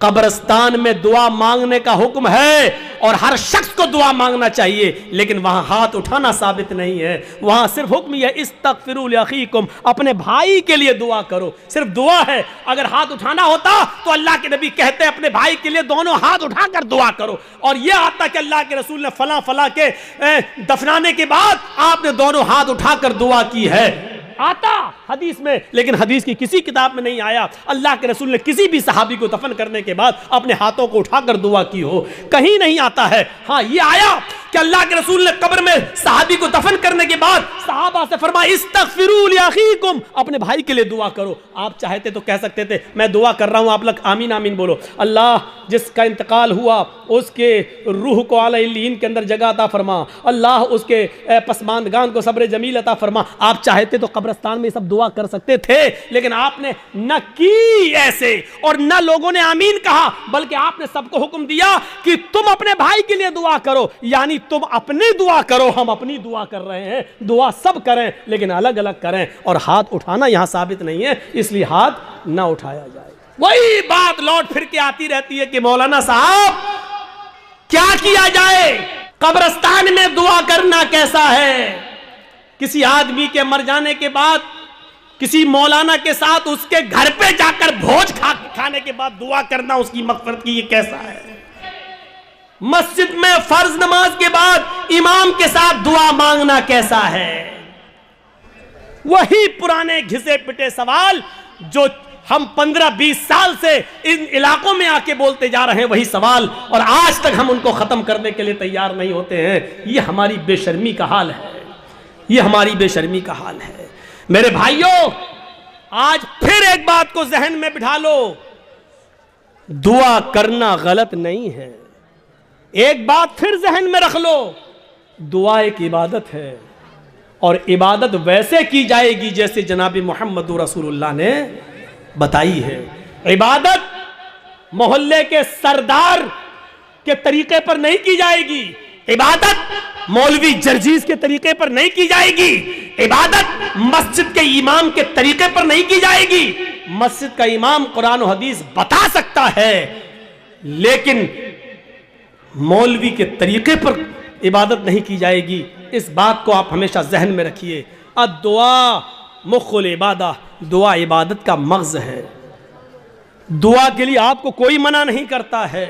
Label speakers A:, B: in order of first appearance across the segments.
A: قبرستان میں دعا مانگنے کا حکم ہے اور ہر شخص کو دعا مانگنا چاہیے، لیکن وہاں ہاتھ اٹھانا ثابت نہیں ہے۔ وہاں صرف حکم یہ استغفروا لاخیکم، اپنے بھائی کے لیے دعا کرو، صرف دعا ہے۔ اگر ہاتھ اٹھانا ہوتا تو اللہ کے نبی کہتے اپنے بھائی کے لیے دونوں ہاتھ اٹھا کر دعا کرو، اور یہ آتا کہ اللہ کے رسول نے فلاں فلاں کے دفنانے کے بعد آپ نے دونوں ہاتھ اٹھا کر دعا کی ہے، آتا حدیث میں، لیکن حدیث کی کسی کتاب میں نہیں آیا اللہ کے رسول نے کسی بھی صحابی کو دفن کرنے کے بعد اپنے ہاتھوں کو اٹھا کر دعا کی ہو، کہیں نہیں آتا ہے۔ ہاں یہ آیا کہ اللہ کے رسول نے قبر میں صحابی کو دفن کرنے کے بعد صحابہ سے فرمایا استغفروا لاخیکم، اپنے بھائی کے لیے دعا کرو۔ آپ چاہتے تو کہہ سکتے تھے میں دعا کر رہا ہوں، آپ لوگ آمین آمین بولو، اللہ جس کا انتقال ہوا اس کے روح کو اعلی علیین کے اندر جگہ عطا فرما، اللہ اس کے پسماندگان کو صبر جمیل عطا فرما۔ آپ چاہتے تو قبرستان میں سب دعا کر سکتے تھے، لیکن آپ نے نہ کی ایسے، اور نہ لوگوں نے آمین کہا، بلکہ آپ نے سب کو حکم دیا کہ تم اپنے بھائی کے لیے دعا کرو، یعنی تم اپنی دعا کرو، ہم اپنی دعا کر رہے ہیں، دعا سب کریں لیکن الگ الگ کریں، اور ہاتھ اٹھانا یہاں ثابت نہیں ہے، اس لیے ہاتھ نہ اٹھایا جائے۔ وہی بات لوٹ پھر کے آتی رہتی ہے کہ مولانا صاحب کیا کیا جائے، قبرستان میں دعا کرنا کیسا ہے؟ کسی آدمی کے مر جانے کے بعد کسی مولانا کے ساتھ اس کے گھر پہ جا کر بھوج کھانے کے بعد دعا کرنا اس کی مغفرت کی، یہ کیسا ہے؟ مسجد میں فرض نماز کے بعد امام کے ساتھ دعا مانگنا کیسا ہے؟ وہی پرانے گھسے پٹے سوال جو ہم 15-20 سال سے ان علاقوں میں آ کے بولتے جا رہے ہیں، وہی سوال، اور آج تک ہم ان کو ختم کرنے کے لیے تیار نہیں ہوتے ہیں۔ یہ ہماری بے شرمی کا حال ہے، یہ ہماری بے شرمی کا حال ہے۔ میرے بھائیوں، آج پھر ایک بات کو ذہن میں بٹھا لو، دعا کرنا غلط نہیں ہے۔ ایک بات پھر ذہن میں رکھ لو، دعا ایک عبادت ہے، اور عبادت ویسے کی جائے گی جیسے جناب محمد رسول اللہ نے بتائی ہے۔ عبادت محلے کے سردار کے طریقے پر نہیں کی جائے گی، عبادت مولوی جرجیز کے طریقے پر نہیں کی جائے گی، عبادت مسجد کے امام کے طریقے پر نہیں کی جائے گی۔ مسجد کا امام قرآن و حدیث بتا سکتا ہے، لیکن مولوی کے طریقے پر عبادت نہیں کی جائے گی۔ اس بات کو آپ ہمیشہ ذہن میں رکھیے۔ الدعا مخ العبادہ، دعا عبادت کا مغز ہے۔ دعا کے لیے آپ کو کوئی منع نہیں کرتا ہے،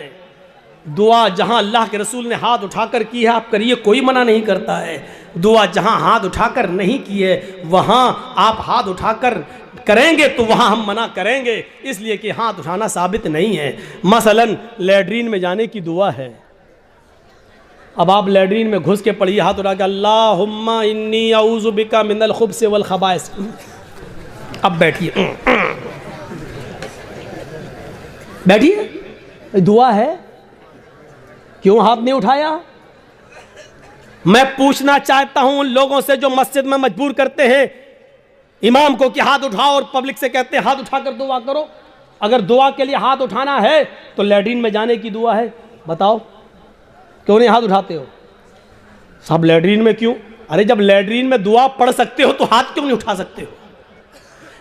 A: دعا جہاں اللہ کے رسول نے ہاتھ اٹھا کر کی ہے آپ کریے، کوئی منع نہیں کرتا ہے۔ دعا جہاں ہاتھ اٹھا کر نہیں کی ہے وہاں آپ ہاتھ اٹھا کر کریں گے تو وہاں ہم منع کریں گے، اس لیے کہ ہاتھ اٹھانا ثابت نہیں ہے۔ مثلا لیٹرین میں جانے کی دعا ہے، اب آپ لیٹرین میں گھس کے پڑھیے ہاتھ اٹھا کے اللہم انی اعوذ بک من الخبث والخبائث، اب بیٹھیے بیٹھیے، دعا ہے، کیوں ہاتھ نہیں اٹھایا؟ میں پوچھنا چاہتا ہوں ان لوگوں سے جو مسجد میں مجبور کرتے ہیں امام کو کہ ہاتھ اٹھاؤ، اور پبلک سے کہتے ہیں ہاتھ اٹھا کر دعا کرو، اگر دعا کے لیے ہاتھ اٹھانا ہے تو لیٹرین میں جانے کی دعا ہے، بتاؤ کیوں نہیں ہاتھ اٹھاتے ہو؟ سب لیٹرین میں کیوں؟ ارے جب لیٹرین میں دعا پڑھ سکتے ہو تو ہاتھ کیوں نہیں اٹھا سکتے ہو؟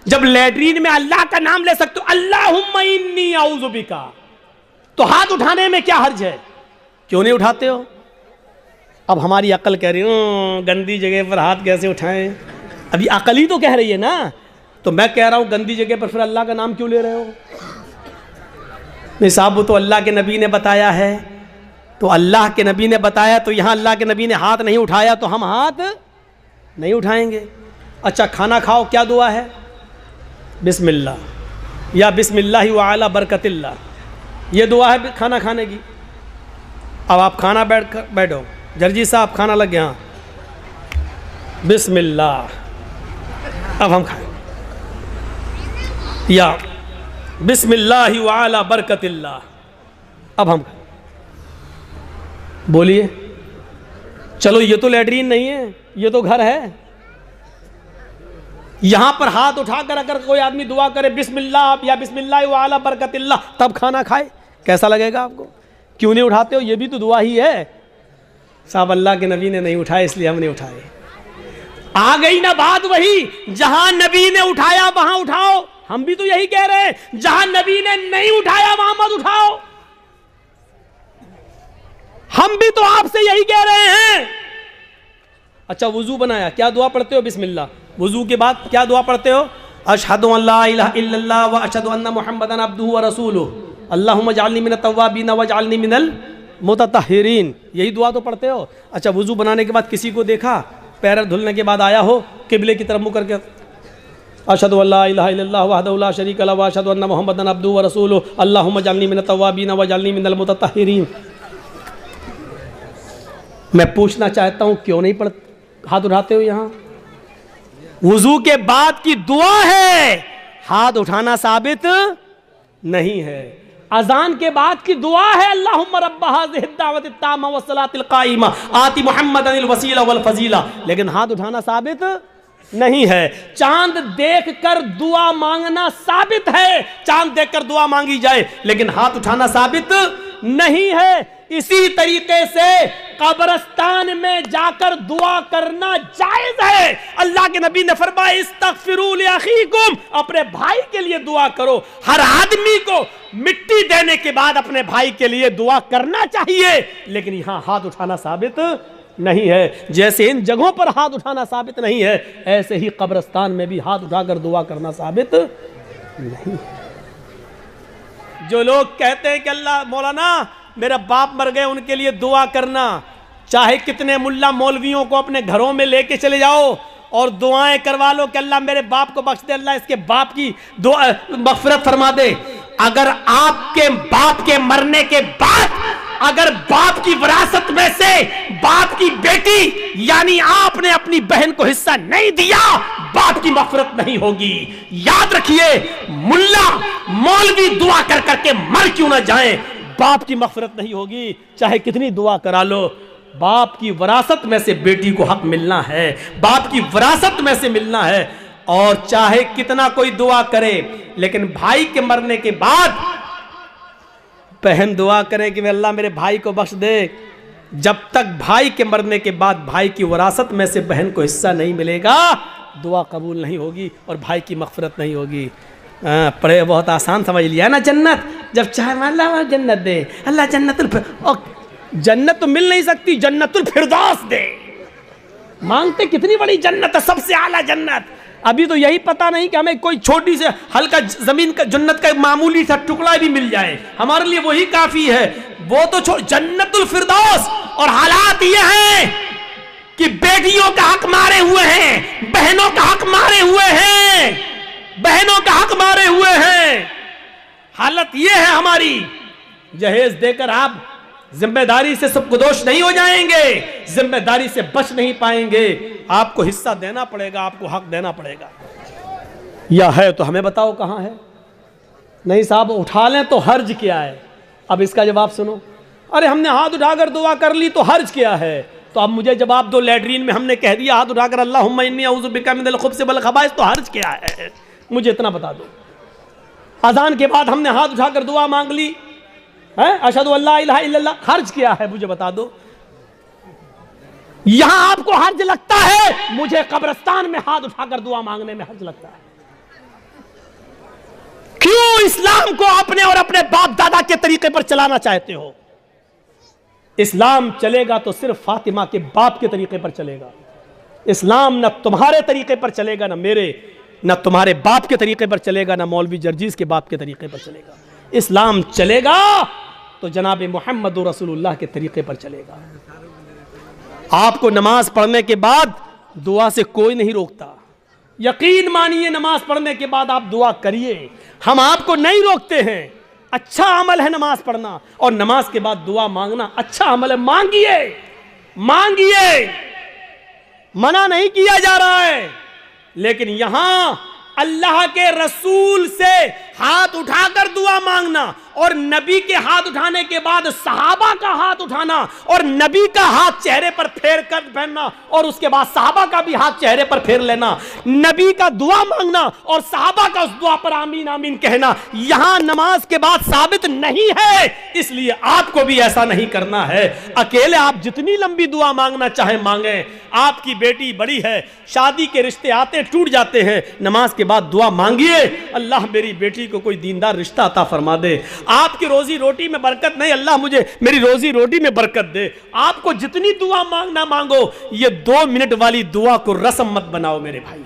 A: جب لیٹرین میں اللہ کا نام لے سکتے ہو اللہم انی اعوذ بک، تو ہاتھ اٹھانے میں کیا حرج ہے؟ کیوں نہیں اٹھاتے ہو؟ اب ہماری عقل کہہ رہی گندی جگہ پر ہاتھ کیسے اٹھائیں؟ ابھی عقل ہی تو کہہ رہی ہے نا، تو میں کہہ رہا ہوں گندی جگہ پر پھر اللہ کا نام کیوں لے رہے ہو؟ نہیں صاحب وہ تو اللہ کے نبی نے بتایا ہے، تو اللہ کے نبی نے بتایا تو یہاں اللہ کے نبی نے ہاتھ نہیں اٹھایا تو ہم ہاتھ نہیں اٹھائیں گے۔ اچھا کھانا کھاؤ، کیا دعا ہے؟ بسم اللہ یا بسم اللہ وعلی برکت اللہ، یہ دعا ہے کھانا کھانے کی۔ اب آپ کھانا بیٹھو، جرجی صاحب کھانا لگ گیا، بسم اللہ، اب ہم کھائیں، یا بسم اللہ وعلی برکت اللہ، اب ہم کھائیں، بولیے۔ چلو یہ تو لیٹرین نہیں ہے، یہ تو گھر ہے، یہاں پر ہاتھ اٹھا کر اگر کوئی آدمی دعا کرے بسم اللہ یا بسم اللہ وعلی برکت اللہ تب کھانا کھائے، کیسا لگے گا آپ کو؟ کیوں نہیں اٹھاتے ہو؟ یہ بھی تو دعا ہی ہے۔ صاحب اللہ کے نبی نے نہیں اٹھائے اس لیے ہم نے اٹھائے۔ آ گئی نا بات وہی، جہاں نبی نے اٹھایا وہاں اٹھاؤ، ہم بھی تو یہی کہہ رہے ہیں، جہاں نبی نے نہیں اٹھایا وہاں مت اٹھاؤ. ہم بھی تو آپ سے یہی کہہ رہے ہیں. اچھا وضو بنایا، کیا دعا پڑھتے ہو؟ بسم اللہ. وضو کے بعد کیا دعا پڑھتے ہو؟ اشہد ان لا الہ الا اللہ واشہد ان محمدا عبدہ ورسولہ اللہم اجعلنی من التوابین واجعلنی من المتطہرین. یہی دعا تو پڑھتے ہو. اچھا وضو بنانے کے بعد کسی کو دیکھا، پیر دھلنے کے بعد آیا ہو قبلے کی طرف منہ کر کے اشہد ان لا الہ الا اللہ وحدہ لا شریک لہ واشہد ان محمدا عبدہ ورسولہ اللہم اجعلنی من التوابین واجعلنی من المتطہرین. میں پوچھنا چاہتا ہوں کیوں نہیں ہاتھ اٹھاتے ہو؟ یہاں وضو کے بعد کی دعا ہے، ہاتھ اٹھانا ثابت نہیں ہے. اذان کے بعد کی دعا ہے اللہم رب ھذہ الدعوۃ التامہ والصلاۃ القائمہ آتی محمدا الوسیلہ والفضیلہ، لیکن ہاتھ اٹھانا ثابت نہیں ہے. چاند دیکھ کر دعا مانگنا ثابت ہے، چاند دیکھ کر دعا مانگی جائے، لیکن ہاتھ اٹھانا ثابت نہیں ہے. اسی طریقے سے قبرستان میں جا کر دعا کرنا جائز ہے. اللہ کے نبی نے فرمایا استغفروا لاخیکم، اپنے بھائی کے لیے دعا کرو. ہر آدمی کو مٹی دینے کے بعد اپنے بھائی کے لیے دعا کرنا چاہیے، لیکن یہاں ہاتھ اٹھانا ثابت نہیں ہے. جیسے ان جگہوں پر ہاتھ اٹھانا ثابت نہیں ہے، ایسے ہی قبرستان میں بھی ہاتھ اٹھا کر دعا کرنا ثابت نہیں ہے. جو لوگ کہتے ہیں کہ اللہ مولانا میرا باپ مر گئے ان کے لیے دعا کرنا، چاہے کتنے ملا مولویوں کو اپنے گھروں میں لے کے چلے جاؤ اور دعائیں کروا لو کہ اللہ میرے باپ کو بخش دے، اللہ اس کے باپ کی دعا مغفرت فرما دے. اگر آپ کے باپ کے مرنے کے بعد اگر باپ کی وراثت میں سے باپ کی بیٹی یعنی آپ نے اپنی بہن کو حصہ نہیں دیا، باپ کی مغفرت نہیں ہوگی. یاد رکھیے، ملا مولوی دعا کر کر کے مر کیوں نہ جائیں، باپ کی مغفرت نہیں ہوگی چاہے کتنی دعا کرا لو. باپ کی وراثت میں سے بیٹی کو حق ملنا ہے، باپ کی وراثت میں سے ملنا ہے. اور چاہے کتنا کوئی دعا کرے، لیکن بھائی کے مرنے کے بعد بہن دعا کرے کہ اللہ میرے بھائی کو بخش دے، جب تک بھائی کے مرنے کے بعد بھائی کی وراثت میں سے بہن کو حصہ نہیں ملے گا، دعا قبول نہیں ہوگی اور بھائی کی مغفرت نہیں ہوگی. پڑھے بہت آسان سمجھ لیا نا. جنت جب چاہے اللہ جنت دے، اللہ جنت تو مل نہیں سکتی، جنت الفردوس دے. مانگتے کتنی بڑی جنت ہے، سب سے اعلیٰ جنت. ابھی تو یہی پتا نہیں کہ ہمیں کوئی چھوٹی سے ہلکا زمین کا جنت کا معمولی سا ٹکڑا بھی مل جائے، ہمارے لیے وہی کافی ہے. وہ تو جنت الفردوس. اور حالات یہ ہیں کہ بیٹیوں کا حق مارے ہوئے ہیں، بہنوں کا حق مارے ہوئے ہیں، بہنوں کا حق مارے ہوئے ہیں. حالت یہ ہے ہماری. جہیز دے کر آپ ذمہ داری سے سب قدوش نہیں ہو جائیں گے، ذمہ داری سے بچ نہیں پائیں گے. آپ کو حصہ دینا پڑے گا، آپ کو حق دینا پڑے گا. یا ہے تو ہمیں بتاؤ کہاں ہے. نہیں صاحب اٹھا لیں تو حرج کیا ہے؟ اب اس کا جواب سنو. ارے ہم نے ہاتھ اٹھا کر دعا کر لی تو حرج کیا ہے؟ تو اب مجھے جواب دو. لیٹرین میں ہم نے کہہ دیا ہاتھ اٹھا کر اللہم انی اعوذ بک من الخبث والخبائث، تو حرج کیا ہے؟ مجھے اتنا بتا دو. اذان کے بعد ہم نے ہاتھ اٹھا کر دعا مانگ لی، اشہد ان لا الہ الا اللہ، حرج کیا ہے؟ مجھے بتا دو. یہاں آپ کو حرج لگتا ہے، مجھے قبرستان میں ہاتھ اٹھا کر دعا مانگنے میں حرج لگتا ہے. کیوں اسلام کو اپنے اور اپنے باپ دادا کے طریقے پر چلانا چاہتے ہو؟ اسلام چلے گا تو صرف فاطمہ کے باپ کے طریقے پر چلے گا. اسلام نہ تمہارے طریقے پر چلے گا، نہ میرے، نہ تمہارے باپ کے طریقے پر چلے گا، نہ مولوی جرجیز کے باپ کے طریقے پر چلے گا. اسلام چلے گا تو جناب محمد رسول اللہ کے طریقے پر چلے گا. آپ کو نماز پڑھنے کے بعد دعا سے کوئی نہیں روکتا. یقین مانیے نماز پڑھنے کے بعد آپ دعا کریے، ہم آپ کو نہیں روکتے ہیں. اچھا عمل ہے نماز پڑھنا، اور نماز کے بعد دعا مانگنا اچھا عمل ہے. مانگیے مانگیے، منع نہیں کیا جا رہا ہے. لیکن یہاں اللہ کے رسول سے ہاتھ اٹھا کر دعا مانگنا اور نبی کے ہاتھ اٹھانے کے بعد صحابہ کا ہاتھ اٹھانا اور نبی کا ہاتھ چہرے پر پھیر کر پھیرنا اور اس کے بعد صحابہ کا بھی ہاتھ چہرے پر پھیر لینا، نبی کا دعا مانگنا اور صحابہ کا اس دعا پر آمین آمین کہنا، یہاں نماز کے بعد ثابت نہیں ہے، اس لیے آپ کو بھی ایسا نہیں کرنا ہے۔ اکیلے آپ جتنی لمبی دعا مانگنا چاہیں مانگیں۔ آپ کی بیٹی بڑی ہے، شادی کے رشتے آتے ٹوٹ جاتے ہیں، نماز کے بعد دعا مانگیے، اللہ میری بیٹی کو کوئی دیندار رشتہ عطا فرما دے۔ آپ کی روزی روٹی میں برکت نہیں، اللہ مجھے میری روزی روٹی میں برکت دے۔ آپ کو جتنی دعا مانگنا مانگو، یہ 2 منٹ والی دعا کو رسم مت بناؤ میرے بھائی۔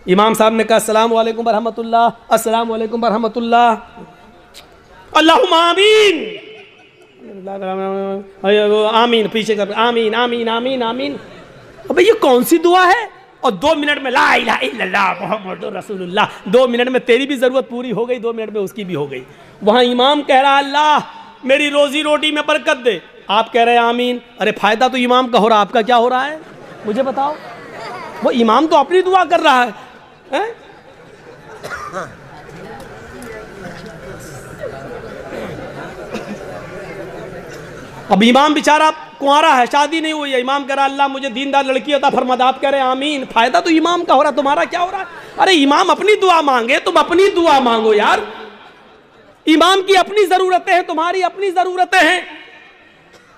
A: امام صاحب نے کہا السلام علیکم ورحمۃ اللہ، السلام علیکم ورحمۃ اللہ، اللہم آمین آمین، پیچھے کر آمین آمین آمین آمین۔ ابے یہ کون سی دعا ہے؟ اور 2 منٹ میں لا الہ الا اللہ محمد رسول اللہ، 2 منٹ میں تیری بھی ضرورت پوری ہو گئی، 2 منٹ میں اس کی بھی ہو گئی۔ وہاں امام کہہ رہا اللہ میری روزی روٹی میں برکت دے، آپ کہہ رہے ہیں آمین۔ ارے فائدہ تو امام کا ہو رہا، آپ کا کیا ہو رہا ہے مجھے بتاؤ؟ وہ امام تو اپنی دعا کر رہا ہے۔ اب امام بیچارہ کنوارا ہے، شادی نہیں ہوئی ہے، امام کہہ رہا اللہ مجھے دیندار لڑکی عطا فرما دے، آپ کہہ رہے ہیں آمین۔ فائدہ تو امام کا ہو رہا، تمہارا کیا ہو رہا ہے؟ ارے امام اپنی دعا مانگے، تم اپنی دعا مانگو یار۔ امام کی اپنی ضرورتیں ہیں، تمہاری اپنی ضرورتیں ہیں۔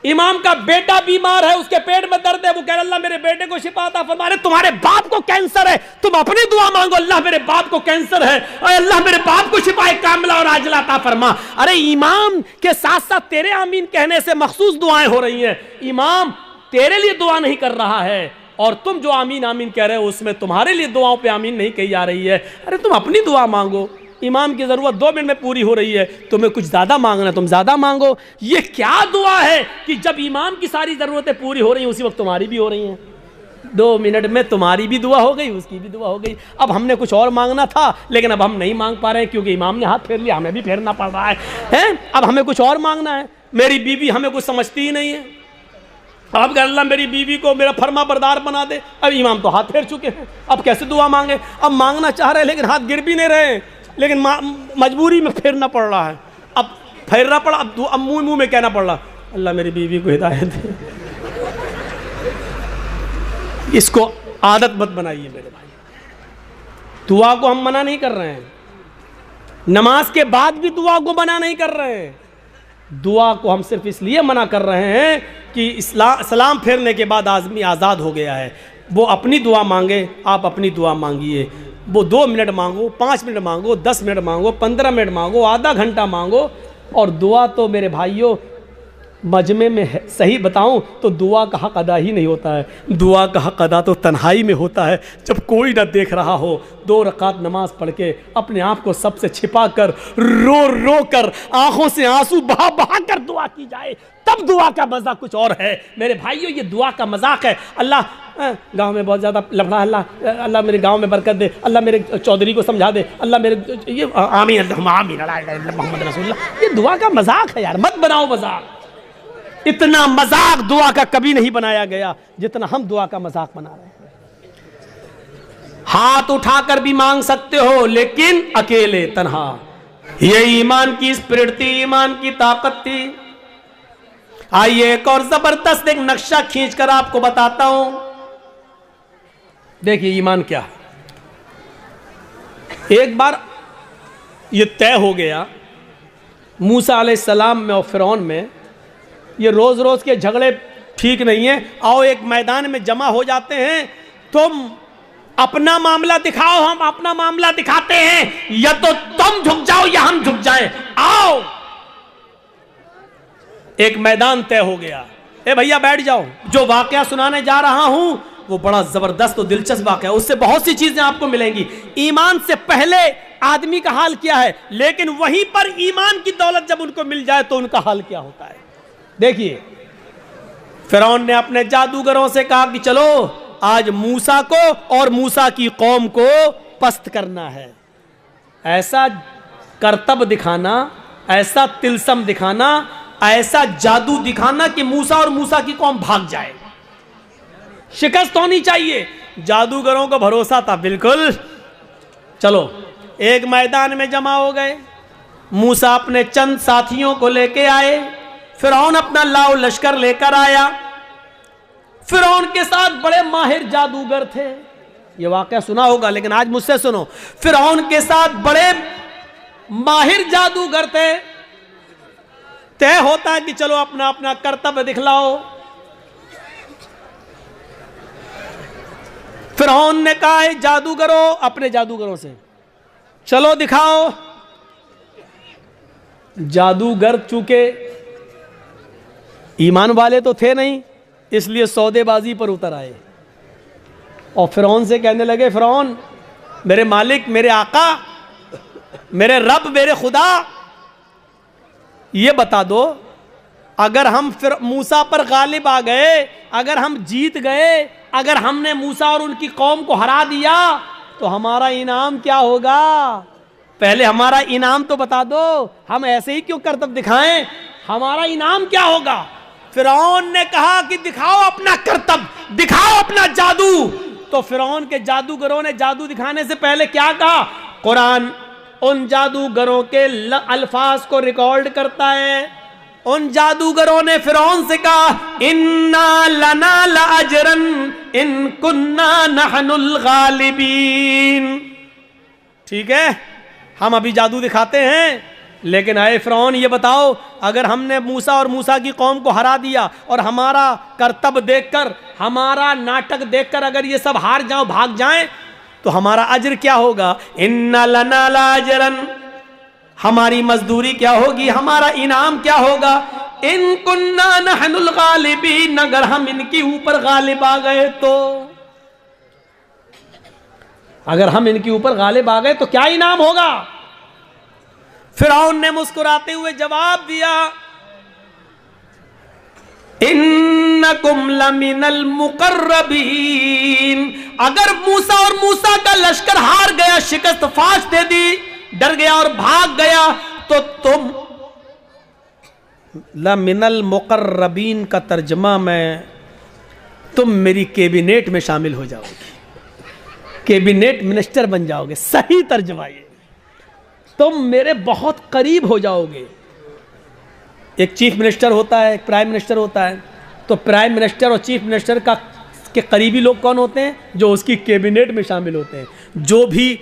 A: امام کا بیٹا بیمار ہے، اس کے پیٹ میں درد ہے، وہ کہہ رہا اللہ میرے بیٹے کو شفا عطا فرما دے۔ تمہارے باپ کو کینسر ہے، تم اپنی دعا مانگو اللہ میرے باپ کو کینسر ہے، اے اللہ میرے باپ کو شفا کاملہ اور عاجلہ عطا فرما۔ ارے امام کے ساتھ ساتھ تیرے آمین کہنے سے مخصوص دعائیں ہو رہی ہیں۔ امام تیرے لیے دعا نہیں کر رہا ہے، اور تم جو آمین آمین کہہ رہے ہو اس میں تمہارے لیے دعاؤں پہ آمین نہیں کہی جا رہی ہے۔ ارے تم اپنی دعا مانگو، امام کی ضرورت 2 منٹ میں پوری ہو رہی ہے، تمہیں کچھ زیادہ مانگنا تم زیادہ مانگو۔ یہ کیا دعا ہے کہ جب امام کی ساری ضرورتیں پوری ہو رہی ہیں اسی وقت تمہاری بھی ہو رہی ہیں؟ 2 منٹ میں تمہاری بھی دعا ہو گئی، اس کی بھی دعا ہو گئی۔ اب ہم نے کچھ اور مانگنا تھا لیکن اب ہم نہیں مانگ پا رہے ہیں کیونکہ امام نے ہاتھ پھیر لیا، ہمیں بھی پھیرنا پڑ رہا ہے۔ اب ہمیں کچھ اور مانگنا ہے، میری بیوی ہمیں کچھ سمجھتی ہی نہیں ہے، اب کہ اللہ میری بیوی کو میرا فرما بردار بنا دے۔ اب امام تو ہاتھ پھیر چکے ہیں، اب کیسے دعا مانگے؟ اب مانگنا چاہ رہے ہیں لیکن ہاتھ گر بھی نہیں رہے ہیں، لیکن مجبوری میں پھیرنا پڑ رہا ہے۔ اب پھیرنا پڑا، اب منہ میں کہنا پڑ رہا اللہ میری بیوی کو ہدایت دے۔ اس کو عادت مت بنائیے میرے بھائی۔ دعا کو ہم منع نہیں کر رہے ہیں، نماز کے بعد بھی دعا کو منع نہیں کر رہے ہیں، دعا کو ہم صرف اس لیے منع کر رہے ہیں کہ سلام پھیرنے کے بعد آدمی آزاد ہو گیا ہے، وہ اپنی دعا مانگے، آپ اپنی دعا مانگیے۔ وہ 2 منٹ مانگو، 5 منٹ مانگو، 10 منٹ مانگو، 15 منٹ مانگو، آدھا گھنٹہ مانگو۔ اور دعا تو میرے بھائیوں مجمع میں صحیح بتاؤں تو دعا کا حق ادا ہی نہیں ہوتا ہے، دعا کا حق ادا تو تنہائی میں ہوتا ہے، جب کوئی نہ دیکھ رہا ہو، 2 رکعت نماز پڑھ کے اپنے آپ کو سب سے چھپا کر رو رو کر آنکھوں سے آنسو بہا بہا کر دعا کی جائے، تب دعا کا مزہ کچھ اور ہے میرے بھائیوں۔ یہ دعا کا مذاق ہے۔ اللہ گاؤں میں بہت زیادہ لفڑا، اللہ میرے گاؤں میں برکت دے، اللہ میرے چودھری کو سمجھا دے، اللہ میرے یہ آمین اللہم آمین محمد رسول اللہ، یہ دعا کا مذاق ہے یار، مت بناؤ مذاق۔ اتنا مذاق دعا کا کبھی نہیں بنایا گیا جتنا ہم دعا کا مذاق بنا رہے ہیں۔ ہاتھ اٹھا کر بھی مانگ سکتے ہو لیکن اکیلے تنہا، یہ ایمان کی اسپرٹ تھی، ایمان کی طاقت تھی۔ آئیے ایک اور زبردست ایک نقشہ کھینچ کر آپ کو بتاتا ہوں، دیکھیے ایمان کیا ہے۔ ایک بار یہ طے ہو گیا موسیٰ علیہ السلام میں اور فرعون میں، یہ روز روز کے جھگڑے ٹھیک نہیں ہیں، آؤ ایک میدان میں جمع ہو جاتے ہیں، تم اپنا معاملہ دکھاؤ، ہم اپنا معاملہ دکھاتے ہیں، یا تو تم جھک جاؤ یا ہم جھک جائیں، آؤ۔ ایک میدان طے ہو گیا، اے بھیا بیٹھ جاؤ، جو واقعہ سنانے جا رہا ہوں وہ بڑا زبردست و دلچسپ واقعہ ہے، اس سے بہت سی چیزیں آپ کو ملیں گی۔ ایمان سے پہلے آدمی کا حال کیا ہے، لیکن وہیں پر ایمان کی دولت جب ان کو مل جائے تو ان کا حال کیا ہوتا ہے۔ دیکھیے فرعون نے اپنے جادوگروں سے کہا کہ چلو آج موسیٰ کو اور موسیٰ کی قوم کو پست کرنا ہے، ایسا کرتب دکھانا، ایسا تلسم دکھانا، ایسا جادو دکھانا کہ موسیٰ اور موسیٰ کی قوم بھاگ جائے، شکست ہونی چاہیے۔ جادوگروں کو بھروسہ تھا بالکل، چلو ایک میدان میں جمع ہو گئے. موسیٰ اپنے چند ساتھیوں کو لے کے آئے, فرعون اپنا لاؤ لشکر لے کر آیا. فرعون کے ساتھ بڑے ماہر جادوگر تھے, یہ واقعہ سنا ہوگا لیکن آج مجھ سے سنو. فرعون کے ساتھ بڑے ماہر جادوگر تھے. طے ہوتا ہے کہ چلو اپنا اپنا کرتب دکھلاؤ. فرعون نے کہا ہے جادوگروں, اپنے جادوگروں سے چلو دکھاؤ. جادوگر چونکہ ایمان والے تو تھے نہیں, اس لیے سودے بازی پر اتر آئے اور فرعون سے کہنے لگے, فرعون میرے مالک, میرے آقا, میرے رب, میرے خدا, یہ بتا دو اگر ہم موسیٰ پر غالب آ گئے, اگر ہم جیت گئے, اگر ہم نے موسیٰ اور ان کی قوم کو ہرا دیا تو ہمارا انعام کیا ہوگا؟ پہلے ہمارا انعام تو بتا دو, ہم ایسے ہی کیوں کرتب دکھائیں, ہمارا انعام کیا ہوگا؟ فرعون نے کہا کہ دکھاؤ اپنا کرتب, دکھاؤ اپنا جادو. تو فرعون کے جادوگروں نے جادو دکھانے سے پہلے کیا کہا؟ قرآن ان جادوگروں کے الفاظ کو ریکارڈ کرتا ہے. ان جادوگروں نے فرعون سے کہا اِنَّا لَنَا لَأَجْرًا إِن كُنَّا نَحْنُ الْغَالِبِينَ. ٹھیک ہے, ہم ابھی جادو دکھاتے ہیں, لیکن اے فرعون یہ بتاؤ اگر ہم نے موسیٰ اور موسیٰ کی قوم کو ہرا دیا اور ہمارا کرتب دیکھ کر, ہمارا ناٹک دیکھ کر اگر یہ سب ہار جاؤ, بھاگ جائیں تو ہمارا اجر کیا ہوگا؟ اِنَّا لَنَا لَأَجْرًا, ہماری مزدوری کیا ہوگی, ہمارا انعام کیا ہوگا؟ ان كُنَّا نَحْنُ الْغَالِبِينَ, اگر ہم ان کی اوپر غالب آ گئے تو, اگر ہم ان کے اوپر غالب آ گئے تو کیا انعام ہوگا؟ فرعون نے مسکراتے ہوئے جواب دیا انکم لمن المقربین, اگر موسیٰ اور موسیٰ کا لشکر ہار گیا, شکست فاش دے دی, ڈر گیا اور بھاگ گیا, تو تم لمن المقربین کا ترجمہ میں, تم میری کیبنیٹ میں شامل ہو جاؤ گے, کیبنیٹ منسٹر بن جاؤ گے. صحیح ترجمہ یہ, تم میرے بہت قریب ہو جاؤ گے. ایک چیف منسٹر ہوتا ہے, ایک پرائم منسٹر ہوتا ہے, تو پرائم منسٹر اور چیف منسٹر کے قریبی لوگ کون ہوتے ہیں؟ جو اس کی کیبنیٹ میں شامل ہوتے ہیں. جو بھی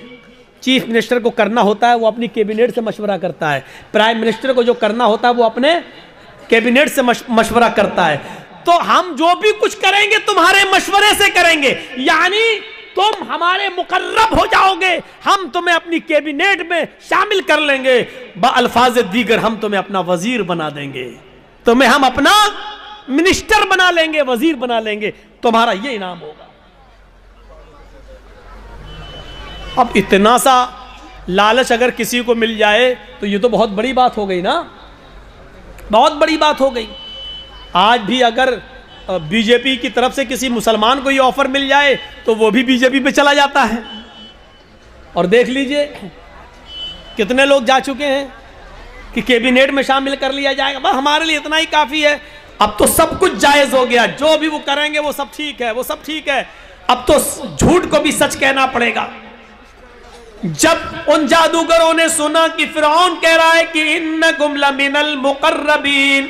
A: چیف منسٹر کو کرنا ہوتا ہے وہ اپنی کیبنیٹ سے مشورہ کرتا ہے, پرائم منسٹر کو جو کرنا ہوتا ہے وہ اپنے کیبنیٹ سے مشورہ کرتا ہے. تو ہم جو بھی کچھ کریں گے تمہارے مشورے سے کریں گے, یعنی تم ہمارے مقرب ہو جاؤ گے, ہم تمہیں اپنی کیبنیٹ میں شامل کر لیں گے. بالفاظ دیگر ہم تمہیں اپنا وزیر بنا دیں گے, تمہیں ہم اپنا منسٹر بنا لیں گے, وزیر بنا لیں گے, تمہارا یہ انعام ہوگا. اب اتنا سا لالچ اگر کسی کو مل جائے تو یہ تو بہت بڑی بات ہو گئی نا, بہت بڑی بات ہو گئی. آج بھی اگر بی جے پی کی طرف سے کسی مسلمان کو یہ آفر مل جائے تو وہ بھی بی جے پی پہ چلا جاتا ہے. اور دیکھ لیجئے کتنے لوگ جا چکے ہیں کہ کیبنیٹ میں شامل کر لیا جائے گا, بس ہمارے لیے اتنا ہی کافی ہے. اب تو سب کچھ جائز ہو گیا, جو بھی وہ کریں گے وہ سب ٹھیک ہے, وہ سب ٹھیک ہے. اب تو جھوٹ کو بھی سچ کہنا پڑے گا. جب ان جادوگروں نے سنا کہ فرعون کہہ رہا ہے کہ انکم لمن المقربین,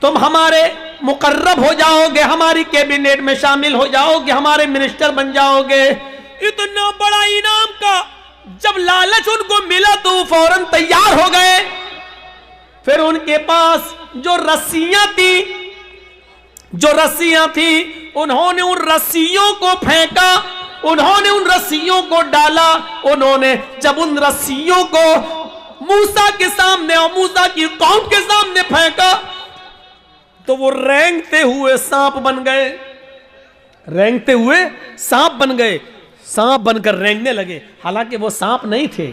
A: تم ہمارے مقرب ہو جاؤ گے, ہماری کیبنیٹ میں شامل ہو جاؤ گے, ہمارے منسٹر بن جاؤ گے, اتنا بڑا انعام کا جب لالچ ان کو ملا تو وہ فوراً تیار ہو گئے. پھر ان کے پاس جو رسیاں تھیں انہوں نے ان رسیوں کو پھینکا, انہوں نے ان رسیوں کو ڈالا. انہوں نے جب ان رسیوں کو موسیٰ کے سامنے اور موسیٰ کی قوم کے سامنے پھینکا تو وہ رینگتے ہوئے سانپ بن گئے, رینگتے ہوئے سانپ بن گئے, سانپ بن کر رینگنے لگے. حالانکہ وہ سانپ نہیں تھے,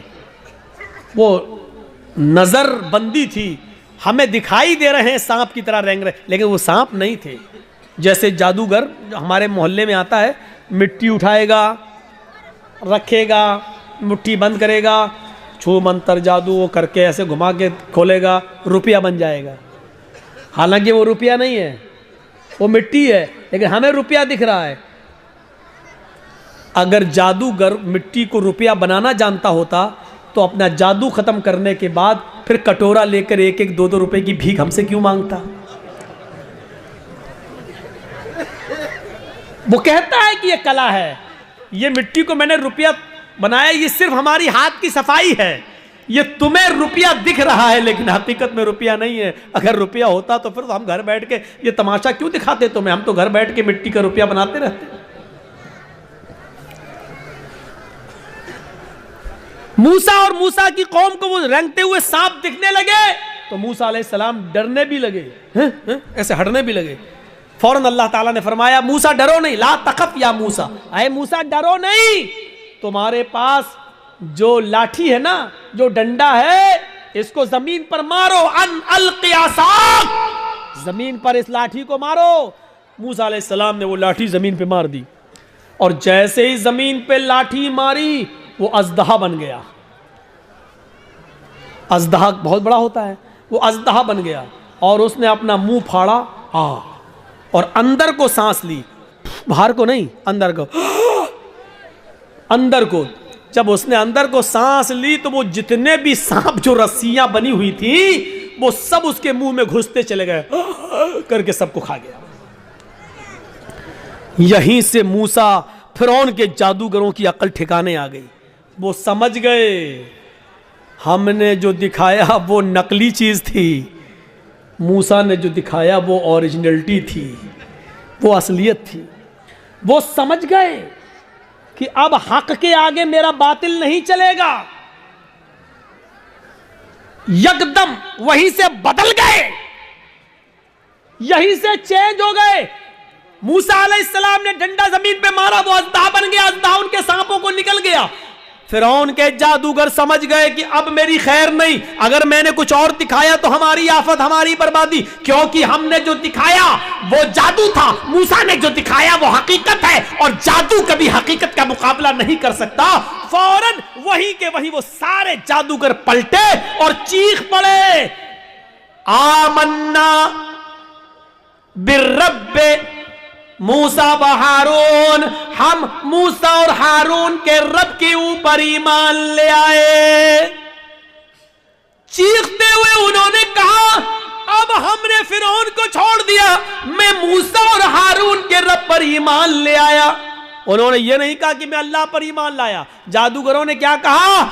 A: وہ نظر بندی تھی, ہمیں دکھائی دے رہے ہیں سانپ کی طرح رینگ رہے, لیکن وہ سانپ نہیں تھے. جیسے جادوگر جو ہمارے محلے میں آتا ہے, مٹی اٹھائے گا, رکھے گا, مٹھی بند کرے گا, چھو منتر جادو وہ کر کے ایسے گھما کے کھولے گا, روپیہ بن جائے گا. حالانکہ وہ روپیہ نہیں ہے, وہ مٹی ہے, لیکن ہمیں روپیہ دکھ رہا ہے. اگر جادوگر مٹی کو روپیہ بنانا جانتا ہوتا تو اپنا جادو ختم کرنے کے بعد پھر کٹورا لے کر 1-2 روپے کی بھیک ہم سے کیوں مانگتا؟ وہ کہتا ہے کہ یہ کلا ہے، یہ مٹی کو میں نے روپیہ بنایا، یہ صرف ہماری ہاتھ کی صفائی ہے، یہ تمہیں روپیہ دکھ رہا ہے لیکن حقیقت میں روپیہ نہیں ہے۔ اگر روپیہ ہوتا تو پھر ہم گھر بیٹھ کے یہ تماشا کیوں دکھاتے تمہیں؟ ہم تو گھر بیٹھ کے مٹی کا روپیہ بناتے رہتے۔ موسیٰ اور موسیٰ کی قوم کو وہ رنگتے ہوئے سانپ دکھنے لگے تو موسیٰ علیہ السلام ڈرنے بھی لگے، ایسے ہٹنے بھی لگے۔ فوراً اللہ تعالیٰ نے فرمایا موسیٰ ڈرو نہیں، لا تخف یا موسیٰ، اے موسیٰ ڈرو نہیں، تمہارے پاس جو لاٹھی ہے نا، جو ڈنڈا ہے، اس کو زمین پر مارو، ان القی عصاک، زمین پر اس لاٹھی کو مارو۔ موسیٰ علیہ السلام نے وہ لاٹھی زمین پہ مار دی، اور جیسے ہی زمین پہ لاٹھی ماری وہ اژدہا بن گیا۔ اژدہا بہت بڑا ہوتا ہے، وہ اژدہا بن گیا، اور اس نے اپنا منہ پھاڑا اور اندر کو سانس لی، باہر کو نہیں، اندر کو، اندر کو۔ جب اس نے اندر کو سانس لی تو وہ جتنے بھی سانپ جو رسیاں بنی ہوئی تھیں وہ سب اس کے منہ میں گھستے چلے گئے، کر کے سب کو کھا گیا۔ یہیں سے موسیٰ فرعون کے جادوگروں کی عقل ٹھکانے آ گئی، وہ سمجھ گئے ہم نے جو دکھایا وہ نقلی چیز تھی، موسیٰ نے جو دکھایا وہ اوریجنلٹی تھی، وہ اصلیت تھی۔ وہ سمجھ گئے کہ اب حق کے آگے میرا باطل نہیں چلے گا، یکدم وہیں سے بدل گئے، یہیں سے چینج ہو گئے۔ موسیٰ علیہ السلام نے ڈنڈا زمین پہ مارا، وہ اژدہا بن گیا، اژدہا ان کے سانپوں کو نکل گیا۔ فرعون کے جادوگر سمجھ گئے کہ اب میری خیر نہیں، اگر میں نے کچھ اور دکھایا تو ہماری آفت، ہماری بربادی، کیونکہ ہم نے جو دکھایا وہ جادو تھا، موسیٰ نے جو دکھایا وہ حقیقت ہے، اور جادو کبھی حقیقت کا مقابلہ نہیں کر سکتا۔ فوراً وہی کے وہی وہ سارے جادوگر پلٹے اور چیخ پڑے، آمنا بالرب موسیٰ و ہارون، ہم موسیٰ اور ہارون کے رب کے اوپر ایمان لے آئے۔ چیختے ہوئے انہوں نے کہا اب ہم نے فرعون کو چھوڑ دیا، میں موسیٰ اور ہارون کے رب پر ایمان لے آیا۔ انہوں نے یہ نہیں کہا کہ میں اللہ پر ایمان لایا، جادوگروں نے کیا کہا؟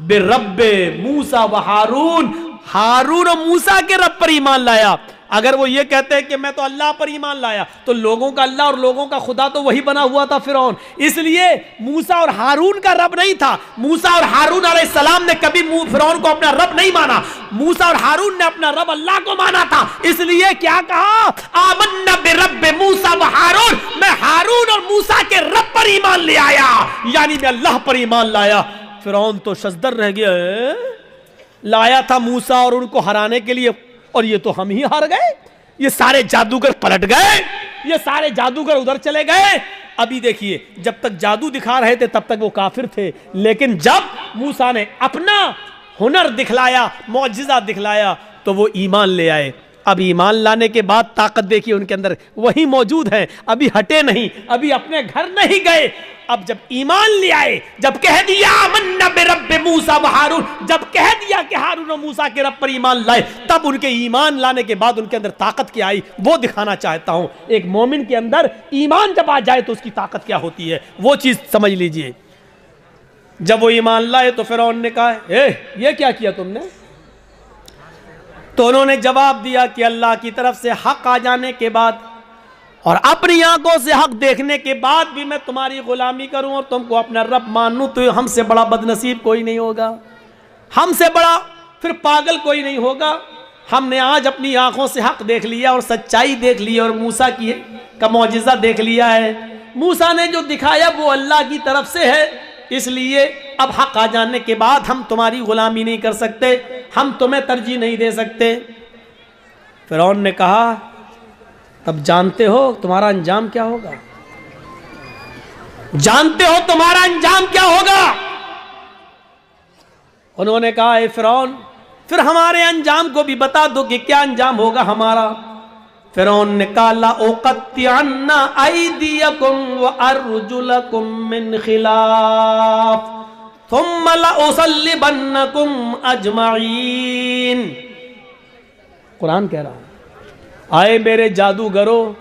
A: برب موسیٰ و ہارون، ہارون اور موسیٰ کے رب پر ایمان لایا۔ اگر وہ یہ کہتے ہیں کہ میں تو اللہ پر ایمان لایا تو لوگوں کا اللہ اور لوگوں کا خدا تو وہی بنا ہوا تھا فرعون، اس لیے موسیٰ اور ہارون کا رب نہیں تھا۔ موسیٰ اور ہارون علیہ السلام نے کبھی فرعون کو اپنا رب نہیں مانا، موسیٰ اور ہارون نے اپنا رب اللہ کو مانا تھا، اس لیے کیا کہا؟ آمنا برب موسیٰ و ہارون، میں ہارون اور موسیٰ کے رب پر ایمان لے آیا، یعنی میں اللہ پر ایمان لایا۔ فرعون تو شزدر رہ گیا، لایا تھا موسیٰ اور ان کو ہرانے کے لیے، اور یہ تو ہم ہی ہار گئے، یہ سارے جادوگر پلٹ گئے، یہ سارے جادوگر ادھر چلے گئے۔ ابھی دیکھیے جب تک جادو دکھا رہے تھے تب تک وہ کافر تھے، لیکن جب موسیٰ نے اپنا ہنر دکھلایا، معجزہ دکھلایا تو وہ ایمان لے آئے۔ اب ایمان لانے کے بعد طاقت دیکھیے ان کے اندر وہی موجود ہے، ابھی ہٹے نہیں، ابھی اپنے گھر نہیں گئے۔ اب جب ایمان لے آئے، جب کہہ دیا آمنا برب موسیٰ و ہارون، جب کہہ دیا کہ ہارون و موسیٰ کے رب پر ایمان لائے، تب ان کے ایمان لانے کے بعد ان کے اندر طاقت کیا آئی وہ دکھانا چاہتا ہوں۔ ایک مومن کے اندر ایمان جب آ جائے تو اس کی طاقت کیا ہوتی ہے وہ چیز سمجھ لیجئے۔ جب وہ ایمان لائے تو فرعون نے کہا یہ کیا کیا تم نے؟ تو انہوں نے جواب دیا کہ اللہ کی طرف سے حق آ جانے کے بعد اور اپنی آنکھوں سے حق دیکھنے کے بعد بھی میں تمہاری غلامی کروں اور تم کو اپنا رب مانوں تو ہم سے بڑا بدنصیب کوئی نہیں ہوگا، ہم سے بڑا پھر پاگل کوئی نہیں ہوگا۔ ہم نے آج اپنی آنکھوں سے حق دیکھ لیا اور سچائی دیکھ لی اور موسیٰ کا معجزہ دیکھ لیا ہے، موسیٰ نے جو دکھایا وہ اللہ کی طرف سے ہے، اس لیے اب حق آ جانے کے بعد ہم تمہاری غلامی نہیں کر سکتے، ہم تمہیں ترجیح نہیں دے سکتے۔ فرعون نے کہا تب جانتے ہو تمہارا انجام کیا ہوگا، جانتے ہو تمہارا انجام کیا ہوگا؟ انہوں نے کہا اے فرعون پھر ہمارے انجام کو بھی بتا دو کہ کیا انجام ہوگا ہمارا۔ فرعون نے کہا لأقطعن أيديكم وأرجلكم من خلاف ثم لأصلبنكم أجمعين. قرآن کہہ رہا ہے آئے میرے جادوگرو،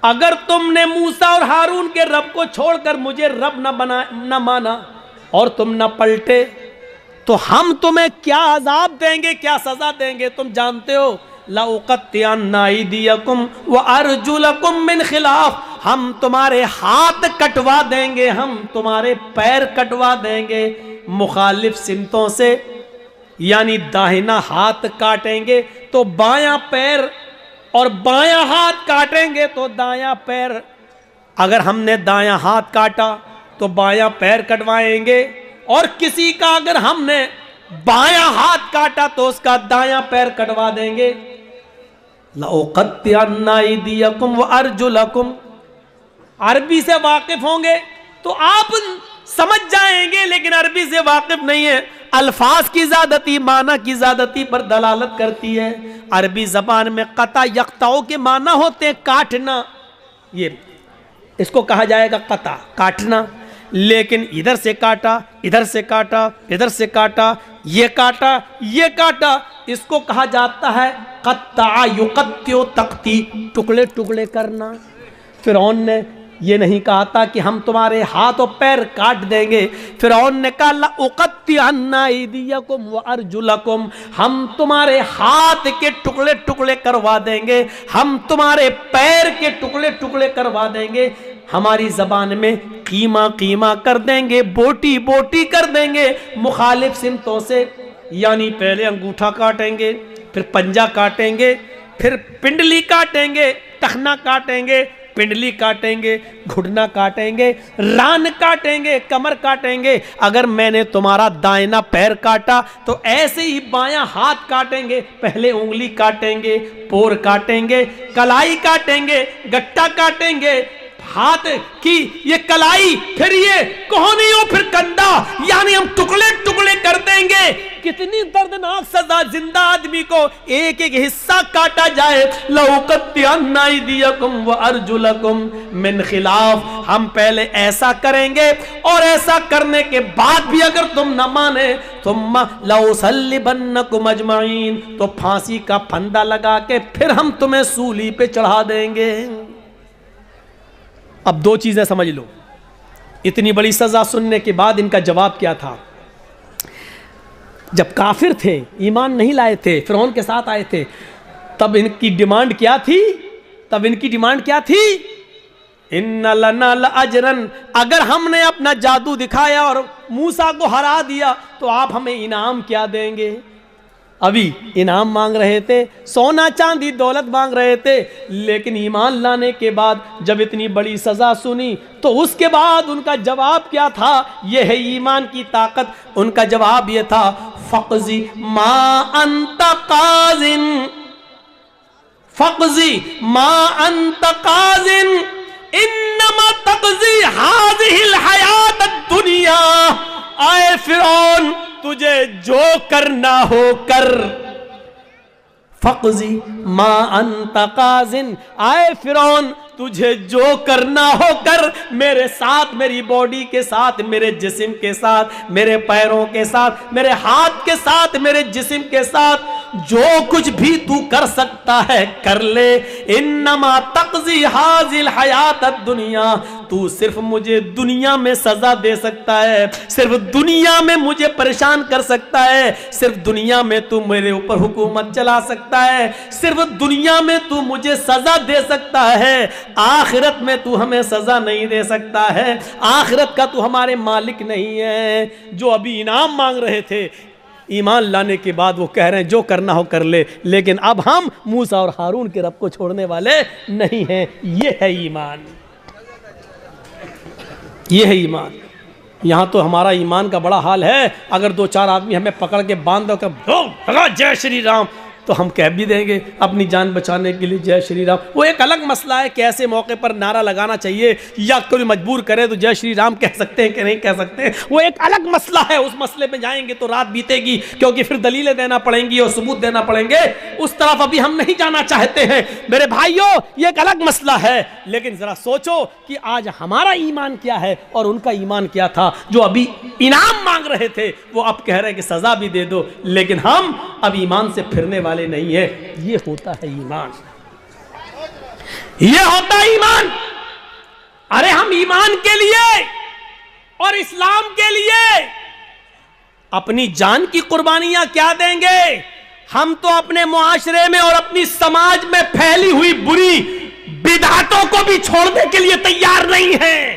A: اگر تم نے موسیٰ اور ہارون کے رب کو چھوڑ کر مجھے رب نہ مانا اور تم نہ پلٹے تو ہم تمہیں کیا عذاب دیں گے، کیا سزا دیں گے تم جانتے ہو. لَأُقَطِّعَنَّ أَيْدِيَكُمْ وَأَرْجُلَكُمْ مِنْ خِلَافٍ، ہم تمہارے ہاتھ کٹوا دیں گے، ہم تمہارے پیر کٹوا دیں گے مخالف سمتوں سے. یعنی داہنا ہاتھ کاٹیں گے تو بایاں پیر، اور بایاں ہاتھ کاٹیں گے تو دایاں پیر. اگر ہم نے دایاں ہاتھ کاٹا تو بایاں پیر کٹوائیں گے، اور کسی کا اگر ہم نے بایاں ہاتھ کاٹا تو اس کا دایاں پیر کٹوا دیں گے. لَأُقَطِّعَنَّ أَيْدِيَكُمْ وَأَرْجُلَكُمْ. عربی سے واقف ہوں گے تو آپ سمجھ جائیں گے، لیکن عربی سے واقف نہیں ہے. الفاظ کی زیادتی معنی کی زیادتی پر دلالت کرتی ہے. عربی زبان میں قطع یقطعو کے معنی ہوتے ہیں کاٹنا، یہ اس کو کہا جائے گا قطع، کاٹنا. لیکن ادھر سے کاٹا، ادھر سے کاٹا، ادھر سے کاٹا، یہ کاٹا، یہ کاٹا، اس کو کہا جاتا ہے قطع یقطع تقطیع، ٹکڑے ٹکڑے کرنا. فرعون نے یہ نہیں کہا تھا کہ ہم تمہارے ہاتھ و پیر کاٹ دیں گے. فرعون نے کہا لَأُقَطِّعَنَّ أَيْدِيَكُمْ وَأَرْجُلَكُمْ، ہم تمہارے ہاتھ کے ٹکڑے ٹکڑے کروا دیں گے، ہم تمہارے پیر کے ٹکڑے ٹکڑے کروا دیں گے. ہماری زبان میں قیمہ قیمہ کر دیں گے، بوٹی بوٹی کر دیں گے مخالف سمتوں سے. یعنی پہلے انگوٹھا کاٹیں گے، پھر پنجہ کاٹیں گے، پھر پنڈلی کاٹیں گے، ٹخنا کاٹیں گے، پنڈلی کاٹیں گے، گھٹنا کاٹیں گے، ران کاٹیں گے، کمر کاٹیں گے. اگر میں نے تمہارا دائنا پیر کاٹا تو ایسے ہی بایاں ہاتھ کاٹیں گے، پہلے انگلی کاٹیں گے، پور کاٹیں گے، کلائی کاٹیں گے، گٹا کاٹیں گے، ہاتھ کی یہ کلائی، پھر یہ کوہنیوں، پھر کندھا، یعنی ہم ٹکڑے ٹکڑے کر دیں گے. کتنی دردناک سزا، زندہ آدمی کو ایک ایک حصہ کاٹا جائے. لَأُقَطِّعَنَّ أَيْدِيَكُمْ وَأَرْجُلَكُمْ مِنْ خِلَافٍ، ہم پہلے ایسا کریں گے اور ایسا کرنے کے بعد بھی اگر تم نہ مانے ثُمَّ لَأُصَلِّبَنَّكُمْ أَجْمَعِينَ، تو پھانسی کا پھندا لگا کے پھر ہم تمہیں سولی پہ چڑھا دیں گے. اب دو چیزیں سمجھ لو. اتنی بڑی سزا سننے کے بعد ان کا جواب کیا تھا؟ جب کافر تھے، ایمان نہیں لائے تھے، فرعون کے ساتھ آئے تھے، تب ان کی ڈیمانڈ کیا تھی؟ ان لنا لاجرن، اگر ہم نے اپنا جادو دکھایا اور موسیٰ کو ہرا دیا تو آپ ہمیں انعام کیا دیں گے؟ ابھی انعام مانگ رہے تھے، سونا چاندی دولت مانگ رہے تھے، لیکن ایمان لانے کے بعد جب اتنی بڑی سزا سنی تو اس کے بعد ان کا جواب کیا تھا؟ یہ ہے ایمان کی طاقت. ان کا جواب یہ تھا فَقْضِ مَا أَنْتَ قَاضٍ، فَقْضِ مَا أَنْتَ قَاضٍ إِنَّمَا تَقْضِي هَذِهِ الْحَيَاةَ الدُّنْيَا. آئے فرعون، تجھے جو کرنا ہو کر. فَقْضِ مَا أَنْتَ قَاضٍ، آئے فرعون تجھے جو کرنا ہو کر، میرے ساتھ، میری باڈی کے ساتھ، میرے جسم کے ساتھ، میرے پیروں کے ساتھ، میرے ہاتھ کے ساتھ، میرے جسم کے ساتھ جو کچھ بھی تو کر سکتا ہے کر لے. انما تقضی هذه الحیات الدنیا، تو صرف مجھے دنیا میں سزا دے سکتا ہے، صرف دنیا میں مجھے پریشان کر سکتا ہے، صرف دنیا میں تو میرے اوپر حکومت چلا سکتا ہے، صرف دنیا میں تو مجھے سزا دے سکتا ہے. آخرت میں تو ہمیں سزا نہیں دے سکتا ہے، آخرت کا تو ہمارے مالک نہیں ہے. جو ابھی انعام مانگ رہے تھے، ایمان لانے کے بعد وہ کہہ رہے ہیں جو کرنا ہو کر لے، لیکن اب ہم موسیٰ اور ہارون کے رب کو چھوڑنے والے نہیں ہیں. یہ ہے ایمان، یہ ہے ایمان. یہاں تو ہمارا ایمان کا بڑا حال ہے. اگر دو چار آدمی ہمیں پکڑ کے باندھ دو کہ جے شری رام، تو ہم کہہ بھی دیں گے اپنی جان بچانے کے لیے جے شری رام. وہ ایک الگ مسئلہ ہے کہ ایسے موقع پر نعرہ لگانا چاہیے یا کوئی مجبور کرے تو جے شری رام کہہ سکتے ہیں کہ نہیں کہہ سکتے, وہ ایک الگ مسئلہ ہے. اس مسئلے پہ جائیں گے تو رات بیتے گی, کیونکہ پھر دلیلیں دینا پڑیں گی اور ثبوت دینا پڑیں گے. اس طرف ابھی ہم نہیں جانا چاہتے ہیں میرے بھائیوں, یہ ایک الگ مسئلہ ہے. لیکن ذرا سوچو کہ آج ہمارا ایمان کیا ہے اور ان کا ایمان کیا تھا. جو ابھی انعام مانگ رہے تھے وہ اب کہہ رہے ہیں کہ سزا بھی دے دو, لیکن ہم اب ایمان سے پھرنے والے نہیں ہیں. یہ ہوتا ہے ایمان, یہ ہوتا ہے ایمان. ارے ہم ایمان کے لیے اور اسلام کے لیے اپنی جان کی قربانیاں کیا دیں گے. ہم تو اپنے معاشرے میں اور اپنی سماج میں پھیلی ہوئی بری بدعتوں کو بھی چھوڑنے کے لیے تیار نہیں ہیں.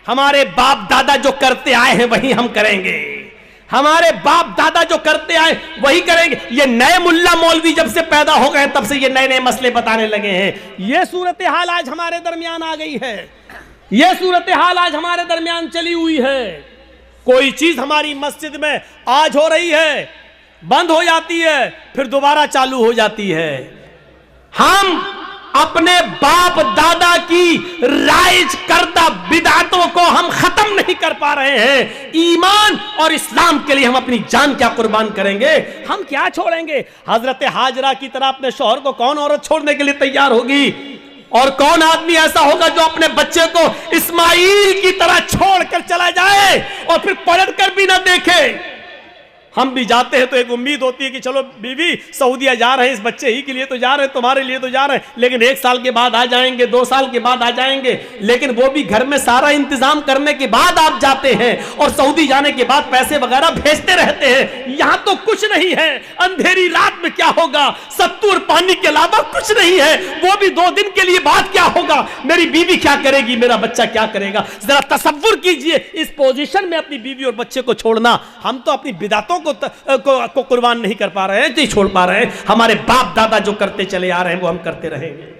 A: ہمارے باپ دادا جو کرتے آئے ہیں وہی ہم کریں گے. ہمارے باپ دادا جو کرتے آئے وہی کریں گے. یہ نئے ملا مولوی جب سے پیدا ہو گئے تب سے یہ نئے نئے مسئلے بتانے لگے ہیں. یہ صورتحال آج ہمارے درمیان آ گئی ہے, یہ صورتحال آج ہمارے درمیان چلی ہوئی ہے. کوئی چیز ہماری مسجد میں آج ہو رہی ہے, بند ہو جاتی ہے, پھر دوبارہ چالو ہو جاتی ہے. ہم اپنے باپ دادا کی رائج کردہ بدعتوں کو ہم ختم نہیں کر پا رہے ہیں. ایمان اور اسلام کے لیے ہم اپنی جان کیا قربان کریں گے, ہم کیا چھوڑیں گے. حضرت ہاجرہ کی طرح اپنے شوہر کو کون عورت چھوڑنے کے لیے تیار ہوگی, اور کون آدمی ایسا ہوگا جو اپنے بچے کو اسماعیل کی طرح چھوڑ کر چلا جائے اور پھر پلٹ کر بھی نہ دیکھے. ہم بھی جاتے ہیں تو ایک امید ہوتی ہے کہ چلو بیوی سعودیہ جا رہے ہیں, اس بچے ہی کے لیے تو جا رہے ہیں, تمہارے لیے تو جا رہے ہیں, لیکن 1 سال کے بعد آ جائیں گے, 2 سال کے بعد آ جائیں گے. لیکن وہ بھی گھر میں سارا انتظام کرنے کے بعد آپ جاتے ہیں اور سعودی جانے کے بعد پیسے وغیرہ بھیجتے رہتے ہیں. یہاں تو کچھ نہیں ہے. اندھیری رات میں کیا ہوگا, ستو اور پانی کے علاوہ کچھ نہیں ہے. وہ بھی 2 دن کے لیے بعد کیا ہوگا, میری بیوی کیا کرے گی, میرا بچہ کیا کرے گا. ذرا تصور کیجئے اس پوزیشن میں اپنی بیوی اور بچے کو چھوڑنا. ہم تو اپنی بدعتوں کو قربان نہیں کر پا رہے ہیں, نہیں چھوڑ پا رہے ہیں. ہمارے باپ دادا جو کرتے چلے آ رہے ہیں وہ ہم کرتے رہیں گے.